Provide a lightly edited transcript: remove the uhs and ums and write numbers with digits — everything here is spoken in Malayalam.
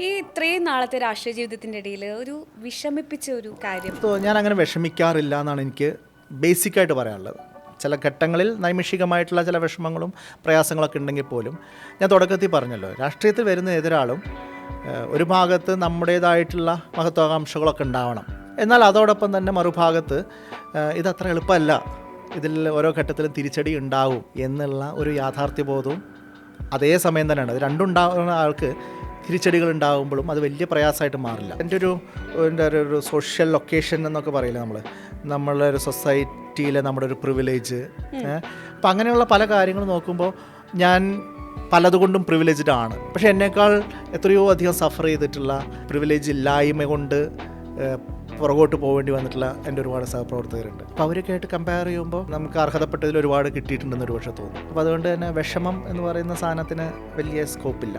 ഈ ഇത്രയും നാളത്തെ രാഷ്ട്രീയ ജീവിതത്തിൻ്റെ ഇടയിൽ ഒരു വിഷമിപ്പിച്ച ഒരു കാര്യം? ഞാൻ അങ്ങനെ വിഷമിക്കാറില്ല എന്നാണ് എനിക്ക് ബേസിക്കായിട്ട് പറയാനുള്ളത്. ചില ഘട്ടങ്ങളിൽ നൈമിഷികമായിട്ടുള്ള ചില വിഷമങ്ങളും പ്രയാസങ്ങളൊക്കെ ഉണ്ടെങ്കിൽ പോലും ഞാൻ തുടക്കത്തിൽ പറഞ്ഞല്ലോ, രാഷ്ട്രീയത്തിൽ വരുന്ന ഏതൊരാളും ഒരു ഭാഗത്ത് നമ്മുടേതായിട്ടുള്ള മഹത്വാകാംക്ഷകളൊക്കെ ഉണ്ടാവണം. എന്നാൽ അതോടൊപ്പം തന്നെ മറുഭാഗത്ത് ഇതത്ര എളുപ്പമല്ല, ഇതിൽ ഓരോ ഘട്ടത്തിലും തിരിച്ചടി ഉണ്ടാവും എന്നുള്ള ഒരു യാഥാർത്ഥ്യബോധവും അതേ സമയം തന്നെയാണ്. അത് രണ്ടുണ്ടാകുന്ന ആൾക്ക് തിരിച്ചടികൾ ഉണ്ടാകുമ്പോഴും അത് വലിയ പ്രയാസമായിട്ട് മാറില്ല. എൻ്റെ ഒരു സോഷ്യൽ ലൊക്കേഷൻ എന്നൊക്കെ പറയില്ല നമ്മളെ ഒരു സൊസൈറ്റിയിലെ നമ്മുടെ ഒരു പ്രിവിലേജ്. അപ്പം അങ്ങനെയുള്ള പല കാര്യങ്ങൾ നോക്കുമ്പോൾ ഞാൻ പലതുകൊണ്ടും പ്രിവിലേജ്ഡ് ആണ്. പക്ഷേ എന്നേക്കാൾ എത്രയോ അധികം സഫർ ചെയ്തിട്ടുള്ള, പ്രിവിലേജ് ഇല്ലായ്മ കൊണ്ട് പുറകോട്ട് പോകേണ്ടി വന്നിട്ടുള്ള എൻ്റെ ഒരുപാട് സഹപ്രവർത്തകരുണ്ട്. അപ്പോൾ അവരൊക്കെ ആയിട്ട് കമ്പയർ ചെയ്യുമ്പോൾ നമുക്ക് അർഹതപ്പെട്ടതിൽ ഒരുപാട് കിട്ടിയിട്ടുണ്ടെന്ന് ഒരു പക്ഷേ തോന്നും. അപ്പോൾ അതുകൊണ്ട് തന്നെ വിഷമം എന്ന് പറയുന്ന സാധനത്തിന് വലിയ സ്കോപ്പില്ല.